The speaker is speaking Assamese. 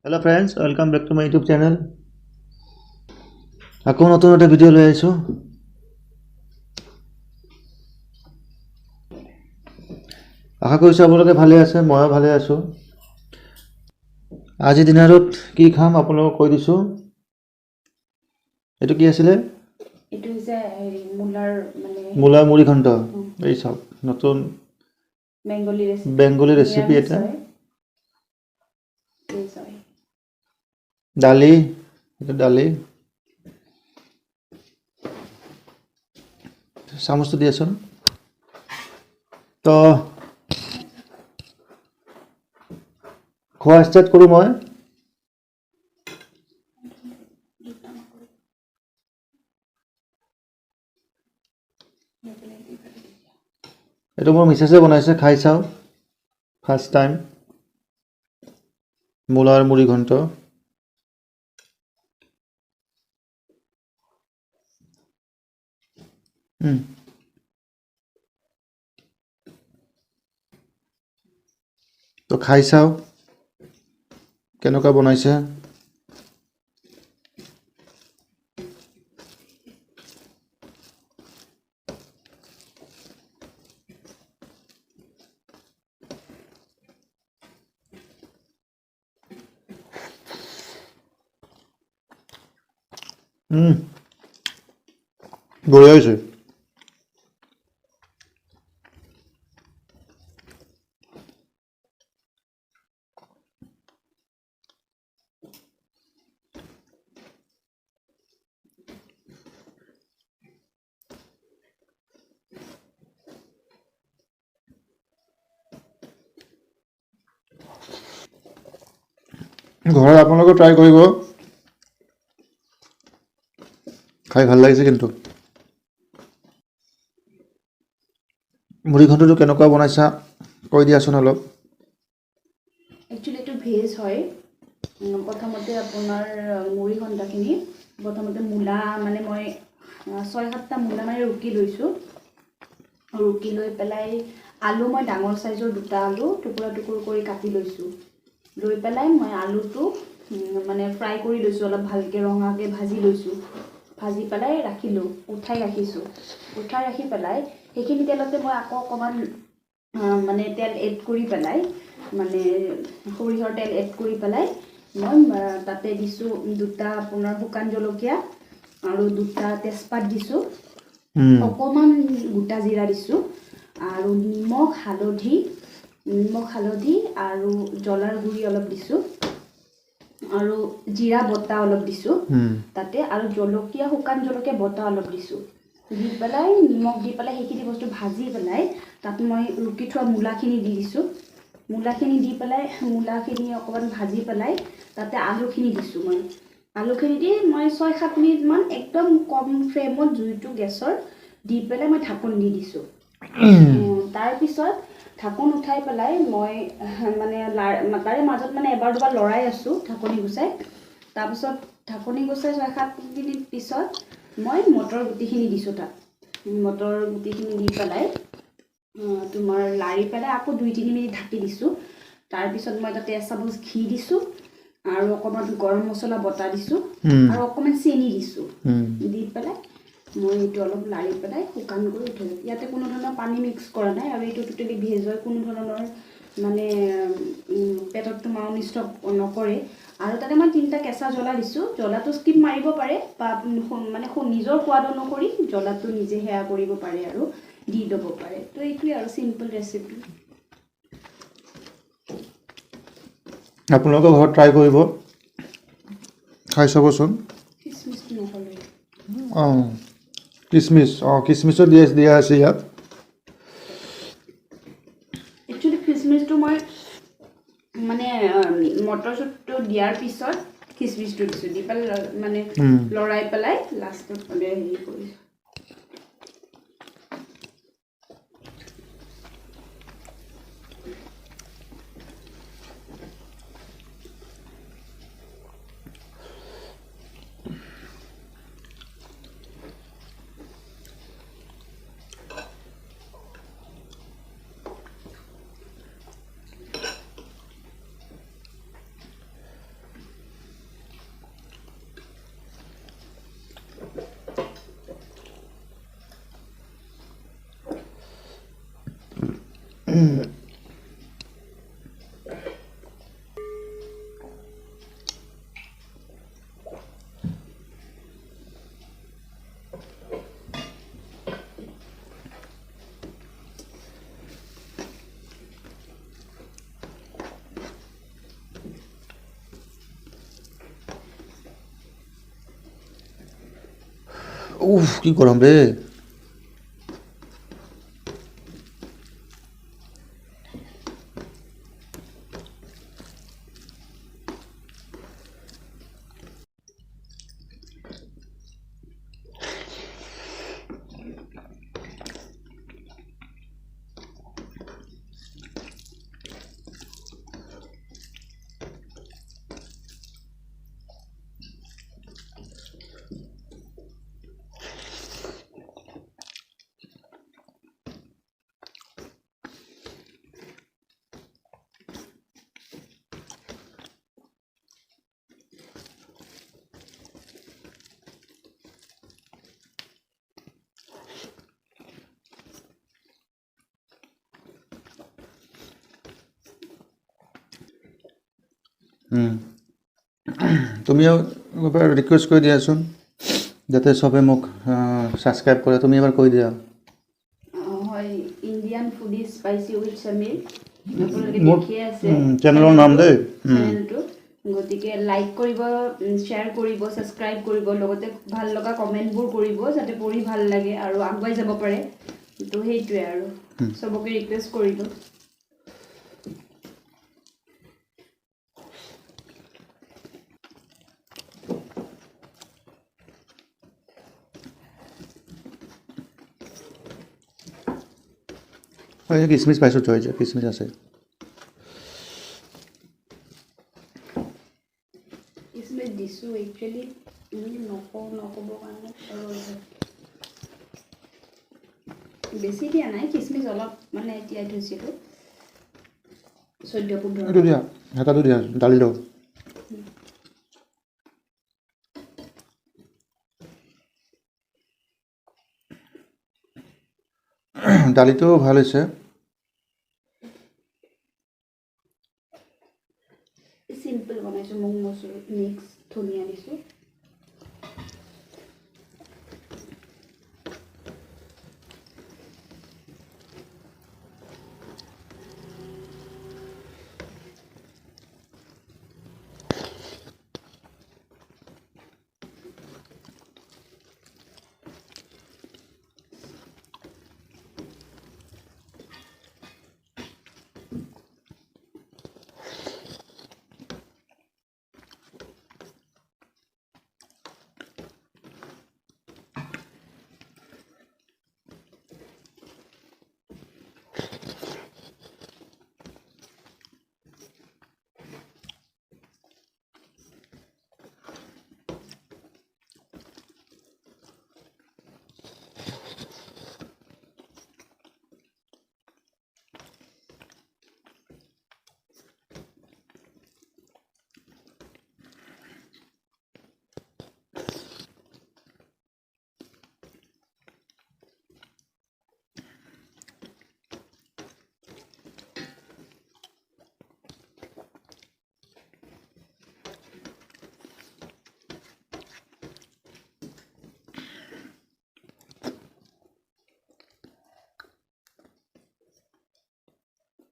Hello friends, welcome back to my YouTube channel. আকৌ নতুন এটা ভিডিও লৈ আহিছো। আশা কৰিছো আপোনালোকে ভালে আছে, ময়ো ভালে আছো। আজি দিনাৰত কি খাম আপোনালোকক কৈ দিছো। এটো কি আছিল? এটো যে মুলাৰ মুড়ি ঘন্ট। এই সব নতুন বেঙ্গলি ৰেসিপি এটা। ডালি, এটা ডালি। চামুচটো দিয়াচোন। তো খোৱা ষ্টাৰ্ট কৰো মই। এইটো মোৰ মিছেছে বনাইছে, খাই চাও। ফাৰ্ষ্ট টাইম মুলাৰ মুড়ি ঘন্ট। তো খাই চাও কেনেকুৱা বনাইছে। বঢ়িয়া হৈছে। ঘৰত আপোনালোকে ট্ৰাই কৰিব, খাই ভাল লাগিছে। কিন্তু মুড়ি ঘন্টটো কেনেকুৱা বনাইছা কৈ দিয়াচোন অলপ। একচুয়ালি এটো ভেজ হয়। প্ৰথমতে আপোনাৰ মুড়ি ঘন্টাখিনি প্ৰথমতে মূলা মানে মই 6-7টা মূলা মানে ৰুকি লৈছো। ৰুকি লৈ পেলাই আলু মই ডাঙৰ সাইজৰ দুটা আলু টুকুৰা টুকুৰ কৰি কাটি লৈছো। লৈ পেলাই মই আলুটো মানে ফ্ৰাই কৰি লৈছো, অলপ ভালকে ৰঙাকে ভাজি লৈছো। ভাজি পেলাই ৰাখিলো, উঠাই ৰাখিছো। উঠাই ৰাখি পেলাই সেইখিনি তেলতে মই আকৌ অকমান মানে তেল এড কৰি পেলাই মানে সৰিয়হৰ তেল এড কৰি পেলাই মই তাতে দিছো দুটা আপোনাৰ শুকান জলকীয়া আৰু দুটা তেজপাত দিছো। অকমান গোটা জিৰা দিছো আৰু নিমখ হালধি আৰু জ্বলাৰ গুড়ি অলপ দিছো আৰু জিৰা বটা অলপ দিছো তাতে, আৰু জলকীয়া শুকান জলকীয়া বটা অলপ দিছো। দি পেলাই নিমখ দি পেলাই সেইখিনি বস্তু ভাজি পেলাই তাত মই ৰুকি থোৱা মূলাখিনি দি দিছো। মূলাখিনি দি পেলাই মূলাখিনি অকমান ভাজি পেলাই তাতে আলুখিনি দিছো। মই আলুখিনি দি মই 6-7 মিনিট মান একদম কম ফ্লেমত জুইটো গেছৰ দি পেলাই মই ঢাকন দি দিছো। তাৰ পিছত ঢাকন উঠাই পেলাই মই মানে তাৰে মাজত মানে এবাৰ দুবাৰ লৰাই আছো ঢাকনি গুচাই। তাৰপিছত ঢাকনি গুচাই 6-7 মিনিট পিছত মই মটৰ গুটিখিনি দিছো। তাত মটৰ গুটিখিনি দি পেলাই তোমাৰ লাৰি পেলাই আকৌ 2-3 মিনিট ঢাকি দিছো। তাৰপিছত মই তাতে এচামুচ ঘি দিছো আৰু অকমান গৰম মছলা বটা দিছো আৰু অকমান চেনি দিছো। দি পেলাই মই এইটো অলপ লাৰি পেলাই শুকান কৰি উঠাইছো। ইয়াতে কোনো ধৰণৰ পানী মিক্স কৰা নাই আৰু এইটো টোটেলি ভেজ হয়। কোনো ধৰণৰ মানে পেটত তোমাৰ অনিষ্ট নকৰে। আৰু তাতে মই 3টা কেঁচা জ্বলা দিছো। জ্বলাটো স্কিপ মাৰিব পাৰে বা মানে নিজৰ সোৱাদ অনুসৰি জ্বলাটো নিজে সেয়া কৰিব পাৰে আৰু দি দিব পাৰে। তো এইটোৱে আৰু সিম্পল ৰেচিপি। আপোনালোকে ঘৰত ট্ৰাই কৰিব, খাই চাবচোন। কিচমিচটো নহ'লে কিচমিচো দিয়া আছে ইয়াত। একচুয়ালি কিচমিচটো মই মানে মটৰ চুটটো দিয়াৰ পিছত কিচমিচটো দিছো। দি পেলাই মানে লৰাই পেলাই লাষ্টত মানে হেৰি কৰিছো। উফ কি গৰম বে তুমিও এবাৰ ৰিকুৱেষ্ট কৰি দিয়াচোন যাতে চবে মোক ছাবস্ক্ৰাইব কৰে তুমি এবাৰ কৈ দিয়া হয় Indian foodie spicy with Samir মোৰ দেখিয়ে আছে চেনেলৰ নাম দেই চেনেলটো গতিকে লাইক কৰিব শ্বেয়াৰ কৰিব ছাবস্ক্ৰাইব কৰিব লগতে ভাল লগা কমেণ্টবোৰ কৰিব যাতে পঢ়ি ভাল লাগে আৰু আগুৱাই যাব পাৰে তো সেইটোৱে আৰু চবকে ৰিকুৱেষ্ট কৰিলোঁ হয় কিচমিচ পাইছোঁ থৈ যায় কিচমিচ আছে কিচমিচ দিছোঁ একচুৱেলি নক'বৰ কাৰণে বেছি দিয়া নাই কিচমিচ অলপ মানে তিয়াই থৈছিলোঁ 14-15 এইটো দিয়া হেতাটো দিয়া দালিটো দালিটো ভাল হৈছে চিম্পল বনাইছোঁ মচুৰ মিক্স ধনিয়া দিছোঁ